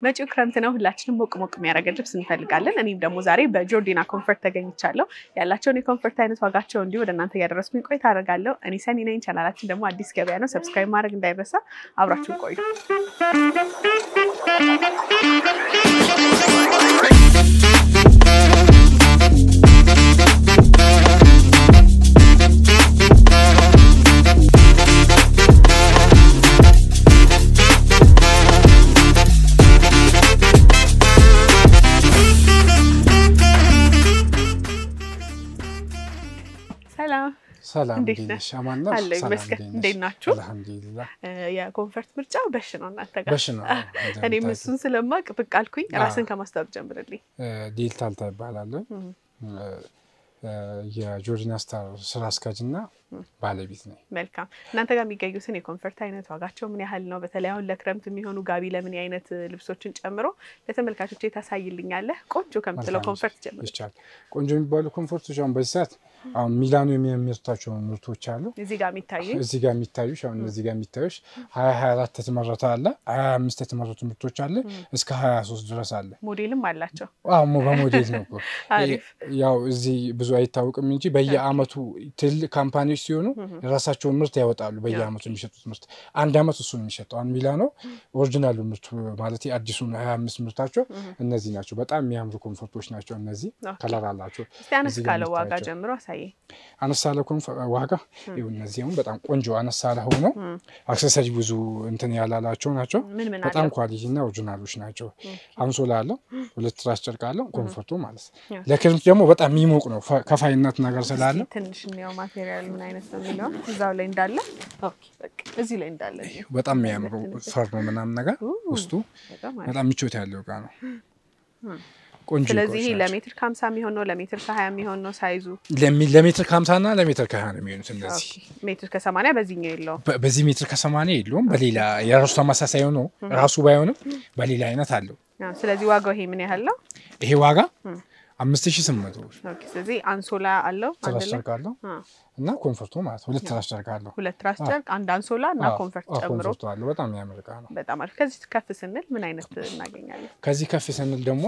መጪው ክረምት ነው ሁላችንም ሞቅ የሚያደርግ ልብስ እንፈልጋለን እኔም ደግሞ ዛሬ በጆርዲና ኮምፎርት ተገኝቻለሁ ያላቸውን የኮምፎርት አይነት ዋጋቸው እንዲሁ ወደ እናንተ ያደረስኩኝ ቆይታ አደርጋለሁ እኔ ሰኒ ነኝ ቻናላችን ደግሞ አዲስ ገበያ ነው ሰብስክራይብ ማድረግ እንዳይረሳ አብራችሁን ቆዩ ሰላም እንዴት ሻማና እንዴት ናችሁ አልহামዱሊላህ የኮምፎርት ምርጫው በሽ ነው እናንተ ጋር በሽ ነው እኔም እሱን ስለማቅ ብቅ አልኩኝ ራስን ከማስተዋወቅ ጀምርልኝ ዲልታል ታይባላል የጆርጂና ስታር ስራ አስኪያጅና ባለቤት ነኝ መልካም እናንተ ጋር የሚገኙትን የኮምፎርት አይነት ዋጋቸው ምን ያህል ነው በተለይ አሁን ለክረምት የሚሆኑ ጋቢ ለምን አይነት ልብሶችን ጨምሮ ለተመልካቾች ታሳይልኛለህ ቆንጆ ከምትለው ኮምፎርት ጀምር ይቻላል ቆንጆ የሚባሉ ኮምፎርቶች አሁን በዚህ አሁን ሚላኖ የሚያመርታቸው ምርቶች አሉ እዚህ ጋር የሚታዩሽ አሁን እዚህ ጋር የሚታዩሽ 24 ተመረተ አለ 25 ተመረቱ ምርቶች አለ እስከ 23 ድረስ አለ ሞዴልም አላቸው በሞዴል ነው ያው እዚህ ብዙ አይታወቅም እንጂ በየአመቱ ትልቅ ካምፓኒዎች ሲሆኑ ራሳቸው ምርት ያወጣሉ በየአመቱ የሚሸጡት ምርት አንድ አመት እሱን የሚሸጠው አሁን ሚላኖ ኦሪጂናል ምርት ማለት አዲሱ 25 ምርታቸው እነዚህ ናቸው በጣም የሚያምሩ ኮምፎርቶች ናቸው እነዚህ ከለር አላቸው እስቲ ካለው ዋጋ ጀምሮ አነሳለ ዋጋ ይሁን እነዚህም በጣም ቆንጆ አነሳለ ሆኖ አክሰሰሪ ብዙ እንትን ያላላቸው ናቸው በጣም ኳሊቲና ኦሪጂናሎች ናቸው አንሶላ አለ ሁለት ትራስ ጨርቅ አለ ኮምፎርቱ ማለት ለክረምት ደግሞ በጣም የሚሞቅ ነው ከፋይነት ነገር ስላለ ትንሽ ነው ማቴሪያል ምን አይነት ነው የሚለው እዛው ላይ እንዳለ ኦኬ በቃ እዚህ ላይ እንዳለ በጣም የሚያምሩ ፈር ነው ምናምን ነገር ውስጡ በጣም ምቾት ያለው ጋር ነው ስለዚህ ለሜትር 50 የሚሆን ነው ለሜትር 20 የሚሆን ነው ሳይዙ ለሜትር 50 እና ለሜትር 20 ነው የሚሆኑት እንደዚህ ሜትር ከ80 በዚህኛው የለውም በዚህ ሜትር ከ80 የለውም በሌላ የራሱ ተመሳሳይ ነው ራሱ ባይሆንም በሌላ አይነት አለው ስለዚህ ዋጋው ይሄ ምን ያህል ነው ይሄ ዋጋ 5800 ብር ኦኬ ስለዚህ አንሶላ አለው አንደለ እና ኮምፎርቱ ማለት ሁለት ትራስ ጨርቅ አለው ሁለት ትራስ ጨርቅ አንድ አንሶላ እና ኮምፎርት ጨምሮ ኮምፎርቱ አለው በጣም ያመርቃ ነው በጣም አሪፍ ከዚህ ከፍ ስንል ምን አይነት እናገኛለን ከዚህ ከፍ ስንል ደግሞ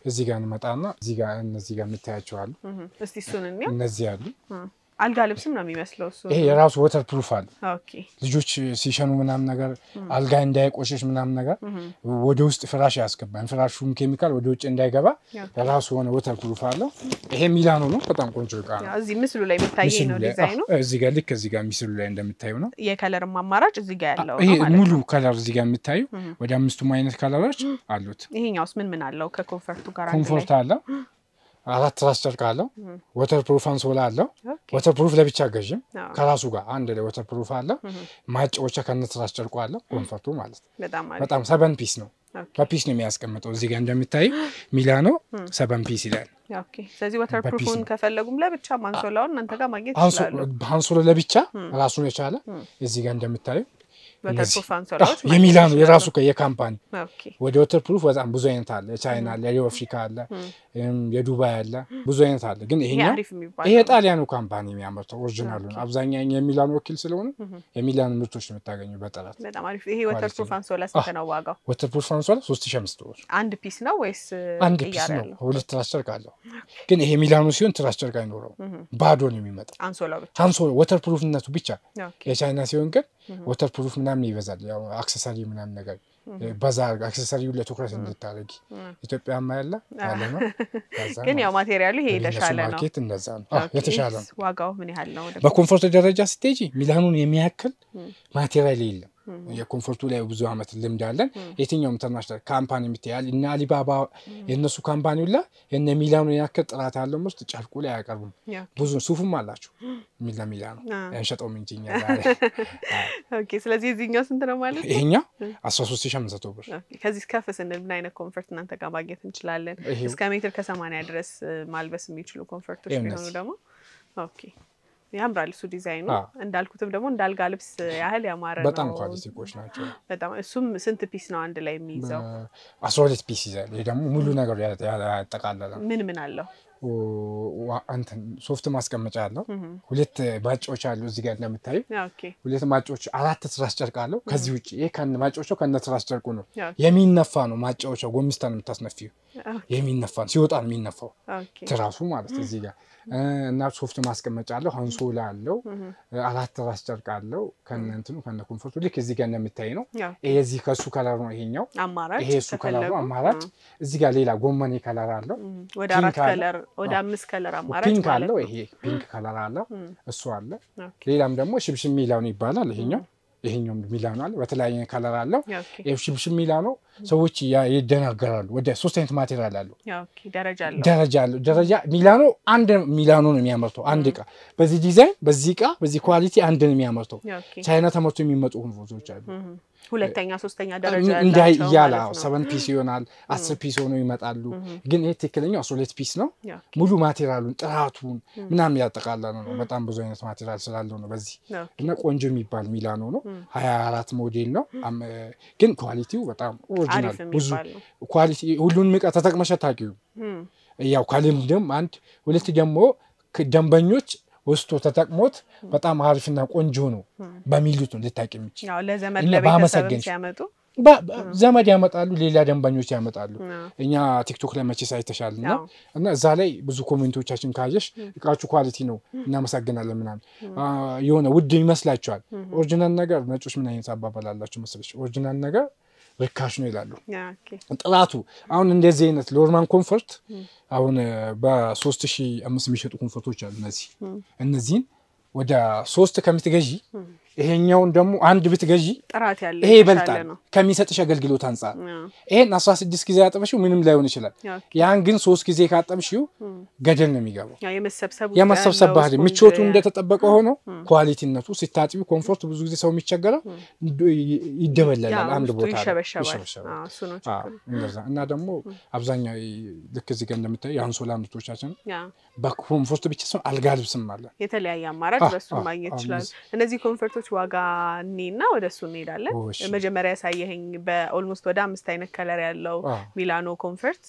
እዚህ ጋር እንመጣና እዚህ ጋር እነዚህ ጋር የምታያቸው አሉ እስቲ እሱን እንየው እነዚህ አሉ አልጋ ልብስም ነው የሚመስለው እሱ ይሄ የራሱ ዋተር ፕሩፍ አለ ኦኬ ልጆች ሲሸኑ ምናምን ነገር አልጋ እንዳይቆሽሽ ምናምን ነገር ወደ ውስጥ ፍራሽ ያስገባን ፍራሹም ኬሚካል ወደ ውጭ እንዳይገባ የራሱ ሆነ ዋተር ፕሩፍ አለ ይሄ ሚላኖ ነው በጣም ቆንጆ እቃ ነው እዚህ ምስሉ ላይ የሚታየው ነው ዲዛይኑ እዚህ ጋር ልክ እዚህ ጋር ምስሉ ላይ እንደምታዩ ነው የከለር አማራጭ እዚህ ጋር ያለው ነው ማለት ነው ሙሉ ከለር እዚህ ጋር የምታዩ ወደ አምስቱም አይነት ከለሮች አሉት ይሄኛውስ ምን አለው ከኮምፎርቱ ጋር ኮምፎርት አለ አራት ትራስ ጨርቅ አለው ዋተር ፕሩፍ አንሶላ አለው ዋተር ፕሩፍ ለብቻ ገዥም ከራሱ ጋር አንድ ላይ ዋተር ፕሩፍ አለ ማጫወቻ ከነ ትራስ ጨርቁ አለ ኮምፎርቱ ማለት በጣም 7 ፒስ ነው በፒስ ነው የሚያስቀምጠው እዚህ ጋር እንደምታይ ሚላኖ 7 ፒስ ይላል ኦኬ ስለዚህ ዋተር ፕሩፉን ከፈለጉም ለብቻ አንሶላውን እናንተ ጋር ማግኘት ይችላሉ አንሶላ ለብቻ ራሱን የቻለ እዚህ ጋር እንደምታዩ ዋተር ፕሩፍ አንሶላዎች የሚላኖ የራሱ የካምፓኒ ኦኬ ወደ ዋተር ፕሩፍ በጣም ብዙ አይነት አለ የቻይና አለ የአፍሪካ አለ የዱባይ አለ ብዙ አይነት አለ ግን ይሄኛው ይሄ ጣሊያኑ ካምፓኒ የሚያመርተው ኦሪጂናሉ ነው አብዛኛው የሚላኖ ወኪል ስለሆነ የሚላኖ ምርቶች ነው የምታገኙ በጥራት በጣም አሪፍ ይሄ ዋተር ፕሩፍ አንሶላ ስንት ነው ዋጋው ዋተር ፕሩፍ አንሶላ 3500 ብር አንድ ፒስ ነው ወይስ አንድ ፒስ ነው ሁለት ትራስ ጨርቅ አለው ግን ይሄ ሚላኖ ሲሆን ትራስ ጨርቅ አይኖረው ባዶ ነው የሚመጣው አንሶላ ብቻ አንሶላ ዋተር ፕሩፍነቱ ብቻ የቻይና ሲሆን ግን ዋተር ፕሩፍ ምናምን ይበዛል ያው አክሰሰሪ ምናምን ነገር ባዛር አክሰሰሪው ለትኩረት እንድታረጊ ኢትዮጵያ ማያለ ነው ግን ያው ማቴሪያሉ ይሄ የተሻለ ነው ማርኬት እንደዛ ነው የተሻለ ነው ዋጋው ምን ያህል ነው በኮምፎርት ደረጃ ስትሄጂ ሚላኑን የሚያክል ማቴሪያል የለም የኮምፎርቱ ላይ ብዙ አመት ልምድ አለን የትኛውም ኢንተርናሽናል ካምፓኒ የምትያል እና አሊባባ የነሱ ካምፓኒው ላይ የነ ሚላኑ ያክል ጥራት ያለው ምርት ጨርቁ ላይ ያቀርቡም ብዙ ሱፍም አላችሁ ሚላኑ ያንሸጠው ምንጭኛ ኦኬ ስለዚህ እዚህኛው ስንት ነው ማለት ይሄኛው 13500 ብር ከዚህ ከፍ ስንል ምን አይነት ኮምፎርት እናንተ ጋር ማግኘት እንችላለን እስከ ሜትር ከ80 ድረስ ማልበስ የሚችሉ ኮምፎርቶች ቢሆኑ ደግሞ ኦኬ ያምራል እሱ ዲዛይኑ እንዳልኩትም ደግሞ እንዳልጋ ልብስ ያህል ያማረ ነው በጣም ኳሊቲዎች ናቸው በጣም እሱም ስንት ፒስ ነው አንድ ላይ የሚይዘው 12 ፒስ ይዛል ይሄ ደግሞ ሙሉ ነገር ያጠቃልላል ምን አለው አንተን ሶፍት ማስቀመጫ አለው ሁለት ማጫዎች አሉ እዚህ ጋር እንደምታዩ ሁለት ማጫዎች አራት ትራስ ጨርቅ አለው ከዚህ ውጪ ይሄ ካን ማጫዎቹ ከነ ትራስ ጨርቁ ነው የሚነፋ ነው ማጫዎቹ ጎሚስታን የምታስነፊው የሚነፋ ሲወጣ የሚነፋው ትራሱ ማለት እዚህ ጋር እና ሶፍት ማስቀመጫ አለው አንሶላ አለው አራት ትራስ ጨርቅ አለው ከነ እንትኑ ከነ ኮምፎርቱ ልክ እዚህ ጋር እንደምታይ ነው ይሄ እዚህ ከሱ ከለር ነው ይሄኛው ይሄ እሱ ከለር ነው አማራጭ እዚህ ጋር ሌላ ጎመኔ ከለር አለው ወደ አራት ከለር ወደ አምስት ከለር አማራጭ ፒንክ አለው ይሄ ፒንክ ከለር አለው እሱ አለ ሌላም ደግሞ ሽብሽብ ሚላው ይባላል ይሄኛው ሚላው አለ በተለያየ ከለር አለው ይሄ ሽብሽብ ሚላው ሰዎች ይደናገራሉ ወደ 3 አይነት ማቴሪያል አለው ደረጃ ሚላኖ አንድ ሚላኖ ነው የሚያመርተው አንድ እቃ በዚህ ዲዛይን በዚህ እቃ በዚህ ኳሊቲ አንድ ነው የሚያመርተው ቻይና ተመርቶ የሚመጡ ኮንፎርቶች አሉ ሁለተኛ ሶስተኛ ደረጃ እንዳይ ያላ 7 ፒስ ይሆናል 10 ፒስ ሆኖ ይመጣሉ ግን ይሄ ትክክለኛው 12 ፒስ ነው ሙሉ ማቴሪያሉን ጥራቱን ምናምን ያጠቃለለ ነው በጣም ብዙ አይነት ማቴሪያል ስላለው ነው በዚህ እና ቆንጆ የሚባል ሚላኖ ነው 24 ሞዴል ነው ግን ኳሊቲው በጣም ኦሪጂናል ብዙ ኳሊቲ ሁሉንም እቃ ተጠቅመሽ ታቂው ያው ካልምደም አንድ ሁለት ደግሞ ደንበኞች ወስቶ ተጠቅሞት በጣም አሪፍና ቆንጆ ነው በሚሉት ነው ልታቂምጭ ያው ለዘመድ ለቤተሰብ ሲያመጡ ዘመድ ያመጣሉ ሌላ ደንበኞች ያመጣሉ እኛ ቲክቶክ ላይ መቼ ሳይተሻልና እና እዛ ላይ ብዙ ኮሜንቶቻችን ካየሽ እቃቹ ኳሊቲ ነው እናመሰግናለን ምናምን የሆነ ውድ ይመስላችኋል ኦሪጂናል ነገር ነጮች ምን አይነት አባባላላችሁ መስለሽ ኦሪጂናል ነገር ርካሽ ነው ይላሉ ጥራቱ አሁን እንደዚህ አይነት ሎርማን ኮምፎርት አሁን በ3500 የሚሸጡ ኮምፎርቶች አሉ እነዚህን ወደ 3 ከምትገዢ ይሄኛውን ደግሞ አንድ ብትገዢ ጥራት ያለው ይሄ ይበልጣል ከሚሰጥሽ አገልግሎት አንፃር ይሄን 16 ጊዜ አጥበሽው ምንም ላይሆን ይችላል ያን ግን 3 ጊዜ ካጠብሽው ገደል ነው የሚገባው የመሰብሰብ ባህሪ ምቾቱ እንደተጠበቀ ሆኖ ኳሊቲነቱ ሲታጥቢው ኮምፎርት ብዙ ጊዜ ሰው የሚቸገረው ይደበላል አንድ ቦታ ይሸበሸባል እሱ ነው እና ደግሞ አብዛኛው ልክ እዚህ ጋር እንደምታዩ የአንሶላ ምርቶቻችን በኮምፎርት ብቻ ሰው አልጋ ልብስም አለ የተለያየ አማራጭ በሱ ማግኘት ይችላል እነዚህ ኮምፎርቶች ዋጋ እኔና ወደሱ እንሄዳለን መጀመሪያ ያሳየኸኝ በኦልሞስት ወደ 5 አይነት ከለር ያለው ሚላኖ ኮምፎርት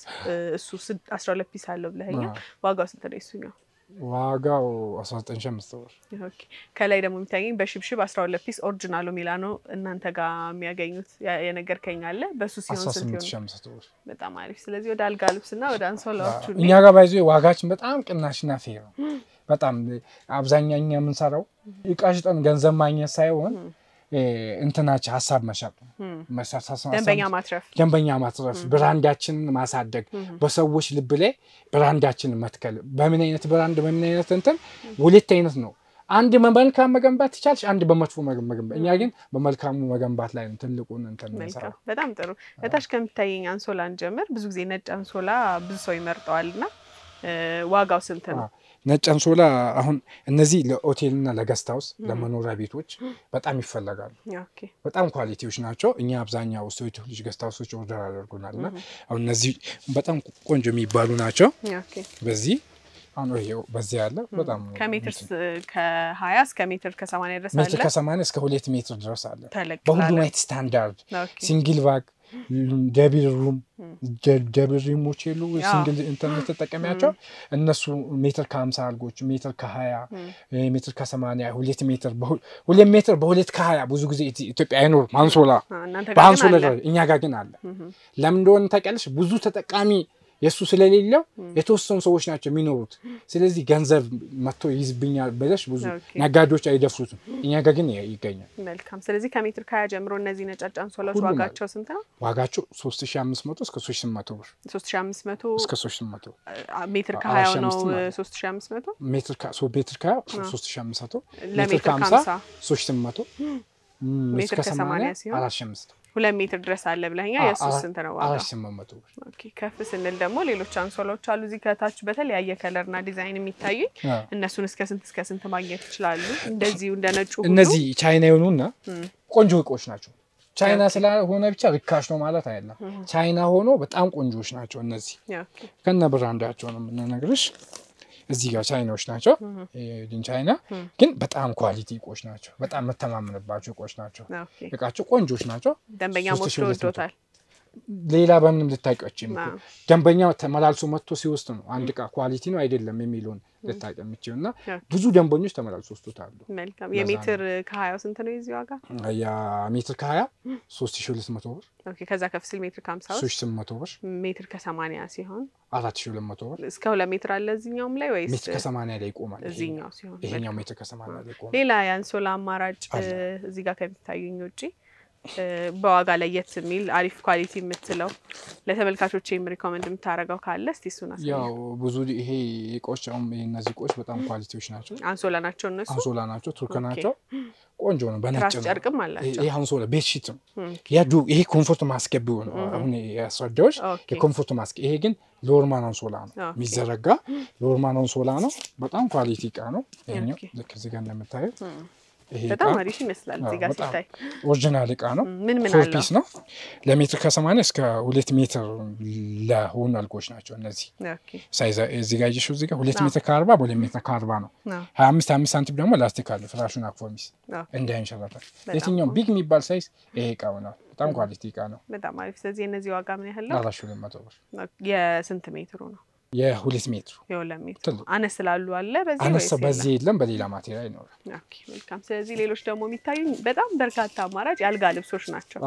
እሱ 12 ፒስ አለው ብለኸኛ ዋጋው ስንት ነው እሱኛው ዋጋው 19500 ብር ኦኬ ከላይ ደግሞ የሚታየኝ በሽብሽብ 12 ፒስ ኦሪጂናል ሚላኖ እናንተ ጋር የሚያገኙት የነገርከኝ አለ በሱ ሲሆን ስንት ይሆን በጣም አሪፍ ስለዚህ ወደ አልጋ ልብስና ወደ አንሶላዎቹ እኛ ጋር ባይዞ ዋጋችን በጣም ቅናሽና ፌር ነው በጣም አብዛኛኛ ምን ሰራው ይቃሽጠን ገንዘብ ማግኘት ሳይሆን እንትናች ሐሳብ መሸጥ ደንበኛ ማትረፍ ብራንዳችንን ማሳደግ በሰዎች ልብ ላይ ብራንዳችንን መትከል በምን አይነት ብራንድ በምን አይነት እንትን ሁለት አይነት ነው አንድ በመልካም መገንባት ይቻላል አንድ በመጥፎ መገንባት እኛ ግን በመልካሙ መገንባት ላይ ነው ትልቁን እንትን ነው በጣም ጥሩ ለታሽ ከምታየኝ አንሶላን ጀምር ብዙ ጊዜ ነጭ አንሶላ ብዙ ሰው ይመርጣልና ዋጋው ስንት ነው ነጭ አንሶላ አሁን እነዚህ ለሆቴልና ለገስታውስ ለመኖሪያ ቤቶች በጣም ይፈልጋሉ በጣም ኳሊቲዎች ናቸው እኛ አብዛኛው ሆቴሎች ገስታውሶች ኦርደር አድርጎናልና አሁን እነዚህ በጣም ቆንጆ የሚባሉ ናቸው በዚህ አሁን ይሄው በዚህ ያለ በጣም ከሜትር ከ20 እስከ ሜትር ከ80 ድረስ አለ ሜትር ከ80 እስከ 2 ሜትር ድረስ አለ በሁሉም አይነት ስታንዳርድ ሲንግል ባግ ደብል ሩሞች የሉ ሲንግል ኢንተርኔት ተጠቀሚያቸው እነሱ ሜትር ከ50 አልጎች ሜትር ከ20 ሜትር ከ80 2 ሜትር በ2 ሜትር በ2 ከ20 ብዙ ጊዜ ኢትዮጵያ አይኖር አንሶላ በአንሶላ እኛ ጋር ግን አለ ለምን እንደሆነ ታውቂያለሽ ብዙ ተጠቃሚ የሱ ስለሌለው የተወሰኑ ሰዎች ናቸው የሚኖሩት ስለዚህ ገንዘብ መጥቶ ይዝብኛል በለሽ ብዙ ነጋዴዎች አይደፍሩትም እኛ ጋር ግን ይገኛል መልካም ስለዚህ ከሜትር ከ20 ጀምሮ እነዚህ ነጫጭ አንሶላዎች ዋጋቸው ስንት ነው ዋጋቸው 3500 እስከ 3800 ብር 3500 እስከ 3800 ሜትር ከ20 ነው 3500 ሜትር ከ20 3500 ሜትር ከ50 3800 ሜትር ከ80 ሲሆን 4500 2 ሜትር ድረስ አለ ብለኛ የሱስ ስንት ነው ዋጋው 4800 ብር ኦኬ ከፍ ስንል ደግሞ ሌሎች አንሶላዎች አሉ እዚህ ከታች በተለያየ ከለርና ዲዛይን የሚታዩ እነሱን እስከ ስንት ማግኘት ይችላሉ እንደዚህ እንደነጩ ሁሉ እነዚህ ቻይና የሆኑና ቆንጆ እቃዎች ናቸው ቻይና ስለሆነ ብቻ ርካሽ ነው ማለት አይደለም ቻይና ሆኖ በጣም ቆንጆዎች ናቸው እነዚህ ከነ ብራንዳቸው ነው የምንነግርሽ እዚህ ጋር ቻይናዎች ናቸው ቻይና ግን በጣም ኳሊቲ እቃዎች ናቸው በጣም መተማመንባቸው እቃዎች ናቸው እቃቸው ቆንጆዎች ናቸው ደንበኛ ሞስቶ ወዶታል ሌላ በምንም ልታውቂው ደንበኛ ተመላልሶ መጥቶ ሲወስድ ነው አንድ ዕቃ ኳሊቲ ነው አይደለም የሚሉን ልታውቂው የምትችይውና ብዙ ደንበኞች ተመላልሶ ወስዱታል። መልካም የሜትር ከ20 ስንት ነው የዚህ ዋጋ? ያ ሜትር ከ20 3200 ብር። ኦኬ ከዛ ከፍ ሲል ሜትር ከ50 3800 ብር። ሜትር ከ80 ሲሆን 4200 ብር። እስከ 2 ሜትር አለ እዚህኛውም ላይ ወይስ ሜትር ከ80 ላይ ይቆማል? እዚህኛው ሲሆን ይሄኛው ሜትር ከ80 ላይ ይቆማል። ሌላ ያንሶላ አማራጭ እዚህ ጋር ከሚታዩኝ ውጪ በዋጋ ለየት የሚል አሪፍ ኳሊቲ የምትለው ለተመልካቾቼም ሪኮመንድ የምታረጋው ካለ እስቲ እሱን አሳይ። ያው ብዙ ይሄ እቃዎች እነዚህ እቃዎች በጣም ኳሊቲዎች ናቸው። አንሶላ ናቸው እነሱ አንሶላ ናቸው ቱርክ ናቸው። ቆንጆ ነው በነጭ ነው። ጨርቅም አላቸው። ይሄ አንሶላ ቤት ሺት ነው። ይሄ ኮምፎርት ማስገቢው ነው። አሁን ያስረዳዎች የኮምፎርት ማስገ ይሄ ግን ሎርማን አንሶላ ነው የሚዘረጋ ሎርማን አንሶላ ነው። በጣም ኳሊቲ እቃ ነው። ይሄኛው ልክ እዚህ ጋር እንደምታዩት በጣም አሪፍ ይመስላል። እዚህ ጋር ሲታይ ኦሪጂናል እቃ ነው። ምን አለው ፒስ ነው። ለሜትር ከ80 እስከ 2 ሜትር ለሆኑ አልጎች ናቸው እነዚህ። ሳይዝ እዚህ ጋር ይሽው እዚህ ጋር 2 ሜትር ከ40 በ2 ሜትር ከ40 ነው። 25 ሳንቲም ደግሞ ላስቲክ አለ ፍራሹን አክፎሚስ እንዳይንሸራተት። የትኛው ቢግ የሚባል ሳይዝ ይሄ እቃው ነው። በጣም ኳሊቲ እቃ ነው። በጣም አሪፍ። ስለዚህ እነዚህ ዋጋ ምን ያህል ነው? 4200 ብር። የስንት ሜትሩ ነው? የ2 ሜትር የ2 ሜትር አነስ ስላሉ አለ በዚህ አነስ በዚህ የለም በሌላ ማቴሪያል ይኖራል። ኦኬ መልካም። ስለዚህ ሌሎች ደግሞ የሚታዩኝ በጣም በርካታ አማራጭ ያልጋ ልብሶች ናቸው።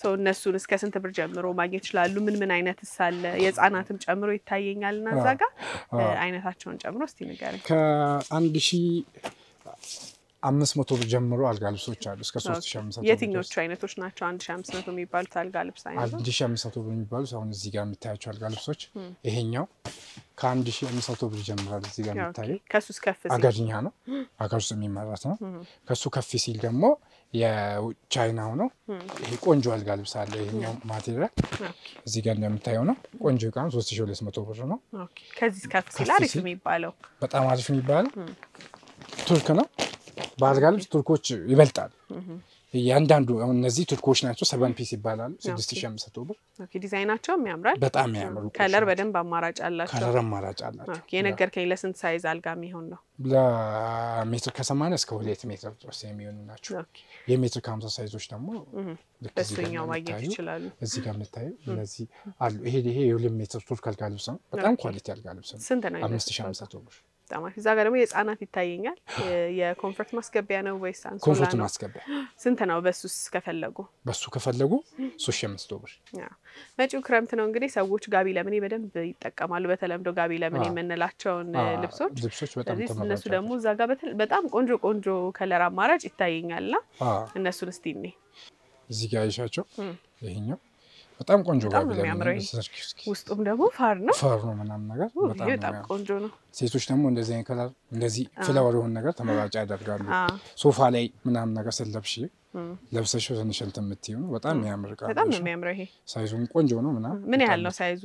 ሶ እነሱን እስከ ስንት ብር ጀምሮ ማግኘት ይችላሉ? ምን አይነትስ አለ? የህፃናትም ጨምሮ ይታየኛልና እዛ ጋር አይነታቸውን ጨምሮ እስቲ ንገረኝ። ከ1500 ብር ጀምሮ አልጋ ልብሶች አሉ እስከ 3500 ብር። የትኞቹ አይነቶች ናቸው 1500 የሚባሉት አልጋ ልብስ አይነቶች? 1500 ብር የሚባሉት አሁን እዚህ ጋር የሚታያቸው አልጋ ልብሶች ይሄኛው ከ1500 ብር ጀምራል። እዚህ ጋር የሚታየው ከሱስ ከፍ ሲል አጋዥኛ ነው። አጋዥ የሚመረት ነው። ከሱ ከፍ ሲል ደግሞ የቻይናው ነው። ይሄ ቆንጆ አልጋ ልብስ አለ። ይሄኛው ማቴሪያል እዚህ ጋር እንደምታየው ነው። ቆንጆ እቃ 3200 ብር ነው። ኦኬ ከዚህ ከፍ ሲል አሪፍ የሚባለው በጣም አሪፍ የሚባለው ቱርክ ነው። በአልጋ ልብስ ቱርኮች ይበልጣል። ያንዳንዱ አሁን እነዚህ ቱርኮች ናቸው። 7 ፒስ ይባላል 6500 ብር። ኦኬ ዲዛይናቸውም ያምራል። በጣም ያምሩ። ከለር በደንብ አማራጭ አላቸው። ከለር አማራጭ አላቸው። ኦኬ የነገርከኝ ለስንት ሳይዝ አልጋ የሚሆን ነው? ለሜትር ከ80 እስከ 2 ሜትር ድረስ የሚሆኑ ናቸው። የሜትር ከ50 ሳይዞች ደግሞ በሱኛው ማግኘት ይችላሉ። እዚህ ጋር የምታዩ እነዚህ አሉ። ይሄ የ2 ሜትር ቱርክ አልጋ ልብስ ነው። በጣም ኳሊቲ አልጋ ልብስ ነው። ስንት ነው? 5500 ብር። ታማሽ እዛ ጋር ደግሞ የህፃናት ይታየኛል። የኮምፎርት ማስገቢያ ነው ወይስ አንሶላ ነው? ኮምፎርት ማስገቢያ። ስንት ነው በሱስ ከፈለጉ? በሱ ከፈለጉ 3500 ብር። መጪው ክረምት ነው እንግዲህ ሰዎች ጋቢ ለምን በደንብ ይጠቀማሉ። በተለምዶ ጋቢ ለምን የምንላቸውን ልብሶች በጣም ተመራጭ። እነሱ ደግሞ እዛ ጋር በጣም ቆንጆ ከለር አማራጭ ይታየኛልና እነሱን እስቲ እኔ እዚህ ጋር አይሻቸው። ይሄኛው በጣም ቆንጆ ጋቢ ለምን ውስጡም ደግሞ ፋር ነው ምናምን ነገር በጣም ቆንጆ ነው። ሴቶች ደግሞ እንደዚህ አይነት ከለር እንደዚህ ፍላወር የሆነ ነገር ተመራጭ ያደርጋሉ። ሶፋ ላይ ምናምን ነገር ስለብሽ ለብሰሽ ትንሽ እንትን የምትይው በጣም የሚያምር ጋር በጣም ነው የሚያምረው። ይሄ ሳይዙም ቆንጆ ነው ምናምን። ምን ያህል ነው ሳይዙ?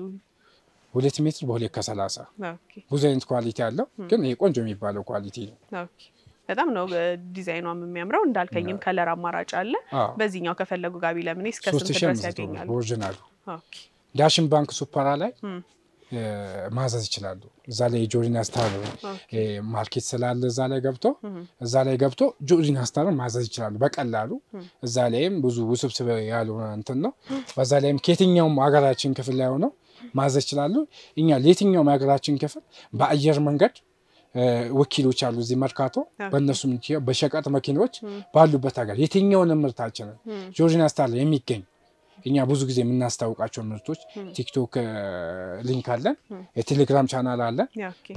2 ሜትር በ2 ከ30። ኦኬ ብዙ አይነት ኳሊቲ አለው ግን ይሄ ቆንጆ የሚባለው ኳሊቲ ነው። ኦኬ በጣም ነው ዲዛይኗም የሚያምረው። እንዳልከኝም ከለር አማራጭ አለ። በዚህኛው ከፈለጉ ጋቢ ለምን እስከ ስንት ድረስ ያገኛሉ? ኦሪጂናሉ ኦኬ ዳሽን ባንክ ሱፐራ ላይ ማዘዝ ይችላሉ። እዛ ላይ ጆሪና ስታር ማርኬት ስላለ እዛ ላይ ገብቶ ጆሪና ስታር ማዘዝ ይችላሉ በቀላሉ። እዛ ላይም ብዙ ውስብስብ ያልሆነ እንትን ነው። በዛ ላይም ከየትኛውም ሀገራችን ክፍል ላይ ሆነው ማዘዝ ይችላሉ። እኛ ለየትኛውም ሀገራችን ክፍል በአየር መንገድ ወኪሎች አሉ እዚህ መርካቶ። በእነሱም በሸቀጥ መኪኖች ባሉበት ሀገር የትኛውንም ምርታችንን ጆሪና ስታር ላይ የሚገኝ እኛ ብዙ ጊዜ የምናስታውቃቸው ምርቶች ቲክቶክ ሊንክ አለን፣ የቴሌግራም ቻናል አለን።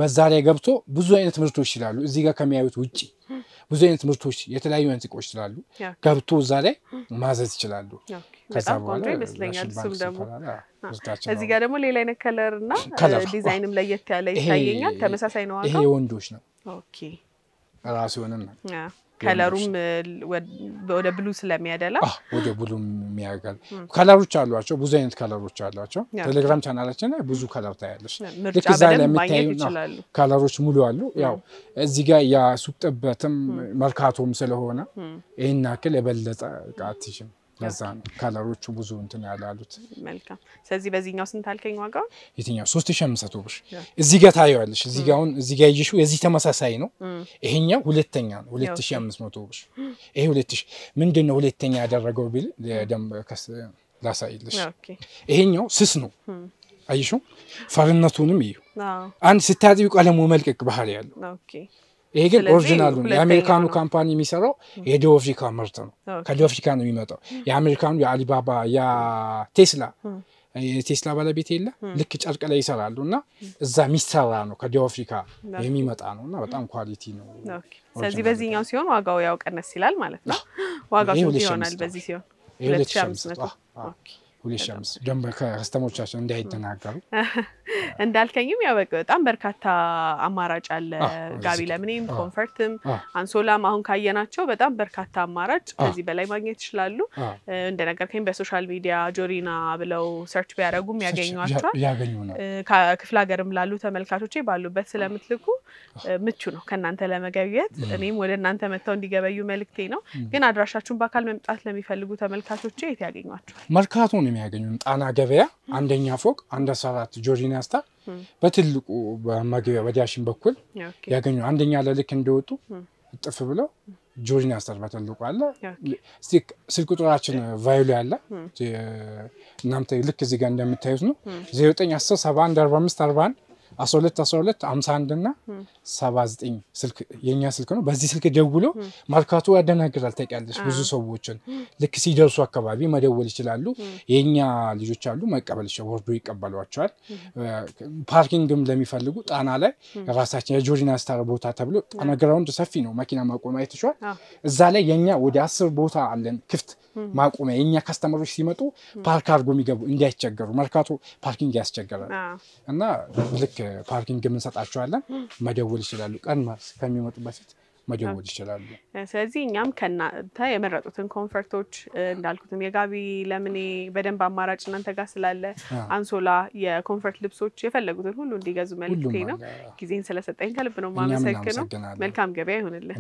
በዛ ላይ ገብቶ ብዙ አይነት ምርቶች ይችላሉ። እዚህ ጋር ከሚያዩት ውጪ ብዙ አይነት ምርቶች የተለያዩ አይነት እቃዎች ይችላሉ። ገብቶ እዛ ላይ ማዘዝ ይችላሉ። ከዛ በኋላ ይመስለኛል እሱም ደግሞ እዚህ ጋር ደግሞ ሌላ አይነት ከለርና ዲዛይንም ለየት ያለ ይታየኛል። ተመሳሳይ ነው ዋጋው? ይሄ የወንዶች ነው። ኦኬ ራሱ ሆነና ከለሩም ወደ ብሉ ስለሚያደላ ወደ ብሉ የሚያጋል ከለሮች አሏቸው። ብዙ አይነት ከለሮች አሏቸው። ቴሌግራም ቻናላችን ላይ ብዙ ከለር ታያለሽ። ምርጫ በደንብ ማግኘት ይችላሉ። ከለሮች ሙሉ አሉ። ያው እዚህ ጋር ያሱቅጥበትም መርካቶም ስለሆነ ይሄን ያክል የበለጠ ቃትሽም ለዛ ነው ከለሮቹ ብዙ እንትን ያላሉት። መልካም። ስለዚህ በዚህኛው ስንት አልከኝ ዋጋው? የትኛው? 3500 ብር። እዚህ ጋር ታየዋለሽ። እዚህ ጋር አሁን እዚህ ጋር ይሽው የዚህ ተመሳሳይ ነው። ይሄኛው ሁለተኛ ነው 2500 ብር። ይሄ 2000 ምንድነው ሁለተኛ ያደረገው ቢል ላሳይልሽ ይሄኛው ስስ ነው አይሹ ፈርነቱንም እዩ አንድ ስታጥቢው ቀለሙ መልቀቅ ባህሪ ያለው ይሄ ግን ኦሪጂናሉ ነው የአሜሪካኑ ካምፓኒ የሚሰራው የደቡብ አፍሪካ ምርት ነው ከደቡብ አፍሪካ ነው የሚመጣው የአሜሪካኑ የአሊባባ የቴስላ ባለቤት የለ ልክ ጨርቅ ላይ ይሰራሉና እዛ ሚስተራ ነው ከደቡብ አፍሪካ የሚመጣ ነውና በጣም ኳሊቲ ነው ስለዚህ በዚህኛው ሲሆን ዋጋው ያው ቀነስ ይላል ማለት ነው ዋጋው ስንት ይሆናል በዚህ ሲሆን 2500 ኦኬ ሁሌሻምስ ደንበ ከስተሞቻችን እንዳይተናገሩ እንዳልከኝም ያው በጣም በርካታ አማራጭ አለ ጋቢ ለምንም ኮምፎርትም አንሶላም አሁን ካየናቸው በጣም በርካታ አማራጭ ከዚህ በላይ ማግኘት ይችላሉ እንደነገርከኝ በሶሻል ሚዲያ ጆሪና ብለው ሰርች ቢያደርጉም ያገኙናል ከክፍለ ሀገርም ላሉ ተመልካቾቼ ባሉበት ስለምትልኩ ምቹ ነው ከናንተ ለመገበየት እኔም ወደ እናንተ መተው እንዲገበዩ መልክቴ ነው ግን አድራሻችሁን በአካል መምጣት ለሚፈልጉ ተመልካቾቼ የት ያገኟቸዋል መርካቶ ነው የሚያገኙን ጣና ገበያ አንደኛ ፎቅ አንድ 14 ጆሪና ስታር በትልቁ በመግቢያ ወዲያሽን በኩል ያገኙ አንደኛ ለልክ እንደወጡ ጥፍ ብለው ጆሪና ስታር በትልቁ አለ ስልክ ቁጥራችን ቫይሉ ያለ እናንተ ልክ እዚህ ጋር እንደምታዩት ነው 0910 71 45 41 12 51 እና 79 ስልክ የኛ ስልክ ነው በዚህ ስልክ ደውሎ ማርካቶ ያደናግራል ተቀያለሽ ብዙ ሰዎችን ልክ ሲደርሱ አካባቢ መደወል ይችላሉ የኛ ልጆች አሉ መቀበል ወርዶ ይቀበሏቸዋል ፓርኪንግም ለሚፈልጉ ጣና ላይ ራሳችን የጆሪና ስታር ቦታ ተብሎ ጣና ግራውንድ ሰፊ ነው መኪና ማቆሚያ አይተሻል እዛ ላይ የኛ ወደ 10 ቦታ አለን ክፍት ማቆሚያ የኛ ካስተመሮች ሲመጡ ፓርክ አድርጎ የሚገቡ እንዲያስቸገሩ ማርካቶ ፓርኪንግ ያስቸገራል እና ልክ ፓርኪንግ ምን ሰጣቸዋለን መደወል ይችላሉ ቀን ከሚመጡ በፊት መደወል ይችላሉ ስለዚህ እኛም ከናንተ የመረጡትን ኮምፎርቶች እንዳልኩትም የጋቢ ለምኔ በደንብ አማራጭ እናንተ ጋር ስላለ አንሶላ የኮምፎርት ልብሶች የፈለጉትን ሁሉ እንዲገዙ መልክቴ ነው ጊዜን ስለሰጠኝ ከልብ ነው ማመሰግነው መልካም ገበያ ይሁንልህ